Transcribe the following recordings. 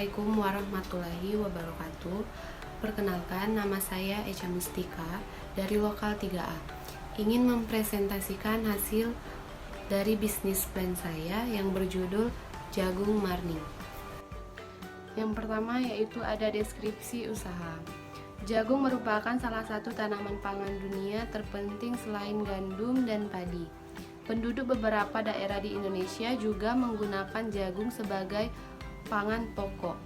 Assalamualaikum warahmatullahi wabarakatuh. Perkenalkan, nama saya Echa Mustika dari Lokal 3A. Ingin mempresentasikan hasil dari bisnis plan saya yang berjudul Jagung Marning. Yang pertama yaitu ada deskripsi usaha. Jagung merupakan salah satu tanaman pangan dunia terpenting selain gandum dan padi. Penduduk beberapa daerah di Indonesia juga menggunakan jagung sebagai pangan pokok.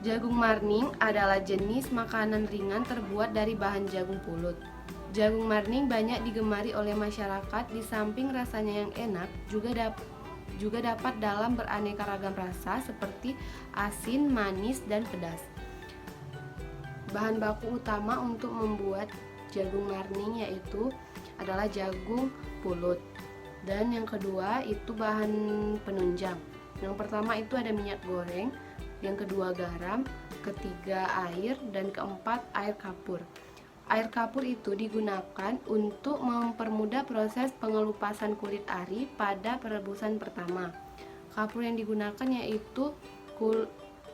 Jagung marning adalah jenis makanan ringan terbuat dari bahan jagung pulut. Jagung marning banyak digemari oleh masyarakat. Di samping rasanya yang enak, juga dapat dalam beraneka ragam rasa seperti asin, manis, dan pedas. Bahan baku utama untuk membuat jagung marning yaitu adalah jagung pulut. Dan yang kedua itu bahan penunjang. Yang pertama itu ada minyak goreng, yang kedua garam, ketiga air, dan keempat air kapur. Air kapur itu digunakan untuk mempermudah proses pengelupasan kulit ari pada perebusan pertama. Kapur yang digunakan yaitu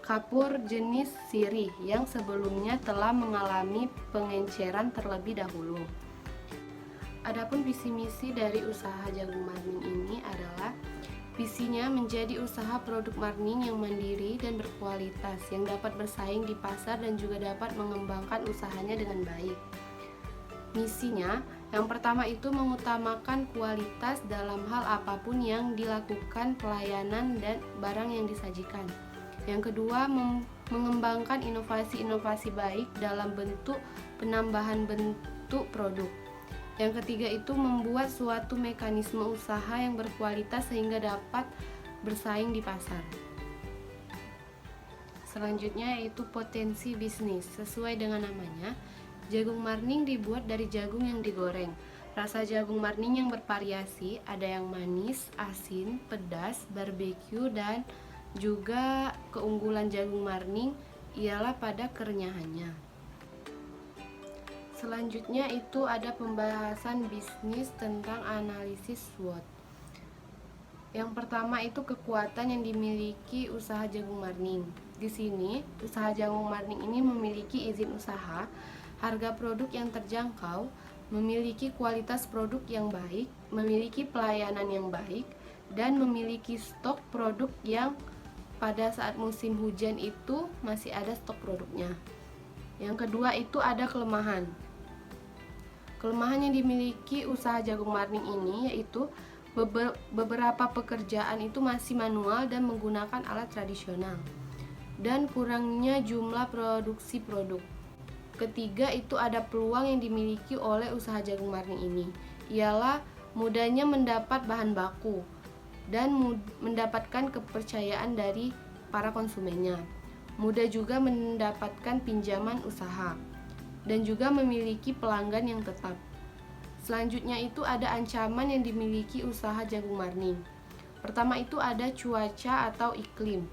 kapur jenis sirih yang sebelumnya telah mengalami pengenceran terlebih dahulu. Adapun visi misi dari usaha jagung marning ini adalah visinya menjadi usaha produk marning yang mandiri dan berkualitas, yang dapat bersaing di pasar dan juga dapat mengembangkan usahanya dengan baik. Misinya, yang pertama itu mengutamakan kualitas dalam hal apapun yang dilakukan, pelayanan dan barang yang disajikan. Yang kedua, mengembangkan inovasi-inovasi baik dalam bentuk penambahan bentuk produk. Yang ketiga itu membuat suatu mekanisme usaha yang berkualitas sehingga dapat bersaing di pasar. Selanjutnya yaitu potensi bisnis. Sesuai dengan namanya, jagung marning dibuat dari jagung yang digoreng. Rasa jagung marning yang bervariasi, ada yang manis, asin, pedas, barbeque, dan juga keunggulan jagung marning ialah pada kerenyahannya. Selanjutnya itu ada pembahasan bisnis tentang analisis SWOT. Yang pertama itu kekuatan yang dimiliki usaha jagung marning. Di sini, usaha jagung marning ini memiliki izin usaha, harga produk yang terjangkau, memiliki kualitas produk yang baik, memiliki pelayanan yang baik, dan memiliki stok produk yang pada saat musim hujan itu masih ada stok produknya. Yang kedua itu ada kelemahan. Kelemahan yang dimiliki usaha jagung marning ini yaitu beberapa pekerjaan itu masih manual dan menggunakan alat tradisional, dan kurangnya jumlah produksi produk. Ketiga itu ada peluang yang dimiliki oleh usaha jagung marning ini, ialah mudahnya mendapat bahan baku dan mendapatkan kepercayaan dari para konsumennya. Mudah juga mendapatkan pinjaman usaha dan juga memiliki pelanggan yang tetap. Selanjutnya itu ada ancaman yang dimiliki usaha jagung marning. Pertama itu ada cuaca atau iklim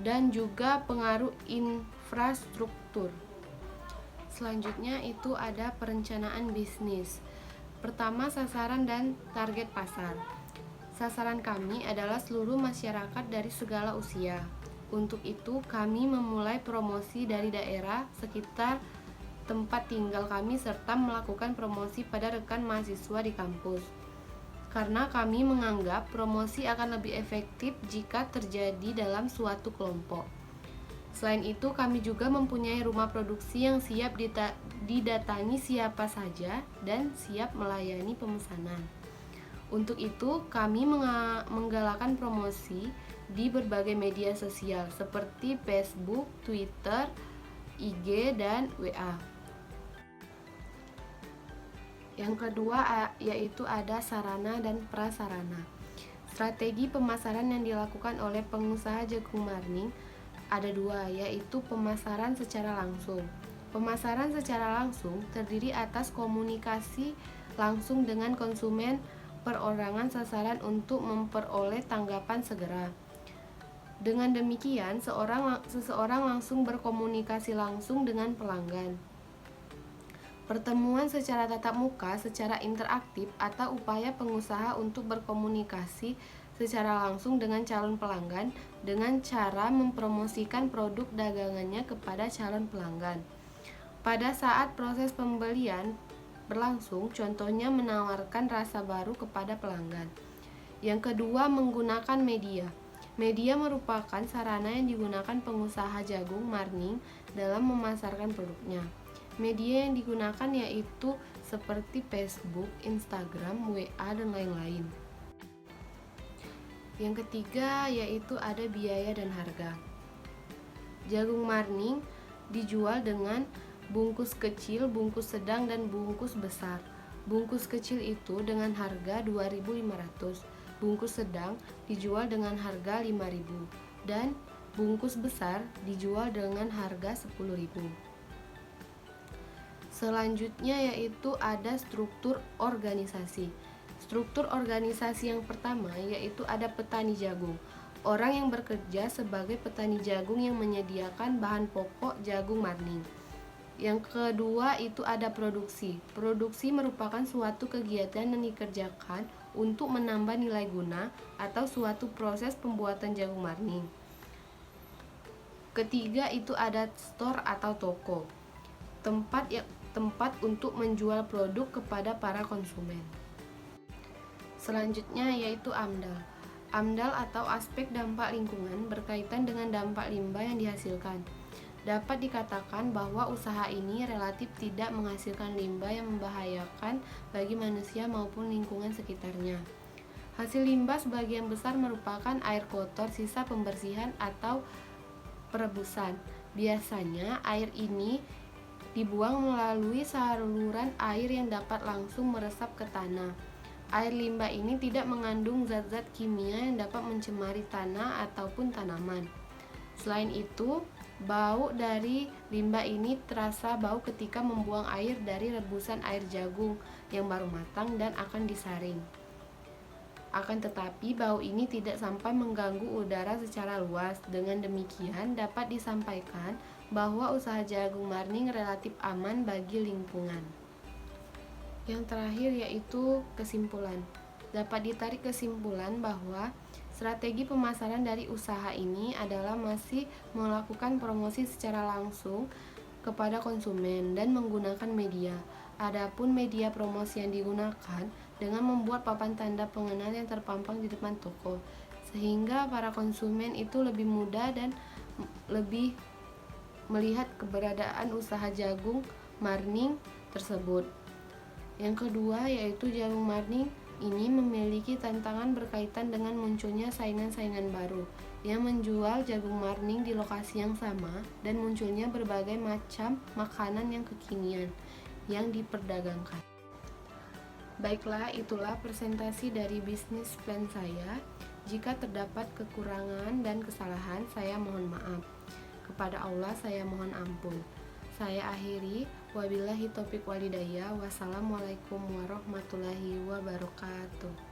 dan juga pengaruh infrastruktur. Selanjutnya itu ada perencanaan bisnis. Pertama, sasaran dan target pasar. Sasaran kami adalah seluruh masyarakat dari segala usia. Untuk itu, kami memulai promosi dari daerah sekitar tempat tinggal kami serta melakukan promosi pada rekan mahasiswa di kampus. Karena kami menganggap promosi akan lebih efektif jika terjadi dalam suatu kelompok. Selain itu, kami juga mempunyai rumah produksi yang siap didatangi siapa saja dan siap melayani pemesanan. Untuk itu, kami menggalakkan promosi di berbagai media sosial seperti Facebook, Twitter, IG, dan WA. Yang kedua yaitu ada sarana dan prasarana. Strategi pemasaran yang dilakukan oleh pengusaha jagung marning ada dua, yaitu pemasaran secara langsung. Pemasaran secara langsung terdiri atas komunikasi langsung dengan konsumen perorangan sasaran untuk memperoleh tanggapan segera. Dengan demikian, seseorang langsung berkomunikasi langsung dengan pelanggan. Pertemuan secara tatap muka, secara interaktif, atau upaya pengusaha untuk berkomunikasi secara langsung dengan calon pelanggan dengan cara mempromosikan produk dagangannya kepada calon pelanggan. Pada saat proses pembelian berlangsung, contohnya menawarkan rasa baru kepada pelanggan. Yang kedua, menggunakan media. Media merupakan sarana yang digunakan pengusaha jagung marning dalam memasarkan produknya. Media yang digunakan yaitu seperti Facebook, Instagram, WA, dan lain-lain. Yang ketiga yaitu ada biaya dan harga. Jagung marning dijual dengan bungkus kecil, bungkus sedang, dan bungkus besar. Bungkus kecil itu dengan harga 2.500, bungkus sedang dijual dengan harga 5.000, dan bungkus besar dijual dengan harga 10.000. Selanjutnya yaitu ada struktur organisasi. Struktur organisasi yang pertama yaitu ada petani jagung. Orang yang bekerja sebagai petani jagung yang menyediakan bahan pokok jagung marning. Yang kedua itu ada produksi. Produksi merupakan suatu kegiatan yang dikerjakan untuk menambah nilai guna atau suatu proses pembuatan jagung marning. Ketiga itu ada store atau toko. Tempat untuk menjual produk kepada para konsumen. Selanjutnya yaitu AMDAL. AMDAL atau aspek dampak lingkungan berkaitan dengan dampak limbah yang dihasilkan. Dapat dikatakan bahwa usaha ini relatif tidak menghasilkan limbah yang membahayakan bagi manusia maupun lingkungan sekitarnya. Hasil limbah sebagian besar merupakan air kotor sisa pembersihan atau perebusan. Biasanya air ini dibuang melalui saluran air yang dapat langsung meresap ke tanah. Air limbah ini tidak mengandung zat-zat kimia yang dapat mencemari tanah ataupun tanaman. Selain itu, bau dari limbah ini terasa bau ketika membuang air dari rebusan air jagung yang baru matang dan akan disaring. Akan tetapi, bau ini tidak sampai mengganggu udara secara luas. Dengan demikian, dapat disampaikan bahwa usaha jagung marning relatif aman bagi lingkungan. Yang terakhir yaitu kesimpulan. Dapat ditarik kesimpulan bahwa strategi pemasaran dari usaha ini adalah masih melakukan promosi secara langsung kepada konsumen dan menggunakan media. Adapun media promosi yang digunakan dengan membuat papan tanda pengenal yang terpampang di depan toko, sehingga para konsumen itu lebih mudah dan lebih melihat keberadaan usaha jagung marning tersebut. Yang kedua yaitu jagung marning ini memiliki tantangan berkaitan dengan munculnya saingan-saingan baru yang menjual jagung marning di lokasi yang sama dan munculnya berbagai macam makanan yang kekinian yang diperdagangkan. Baiklah, itulah presentasi dari bisnis plan saya. Jika terdapat kekurangan dan kesalahan, saya mohon maaf. Kepada Allah saya mohon ampun. Saya akhiri, wabillahi taufiq walhidayah. Wassalamualaikum warahmatullahi wabarakatuh.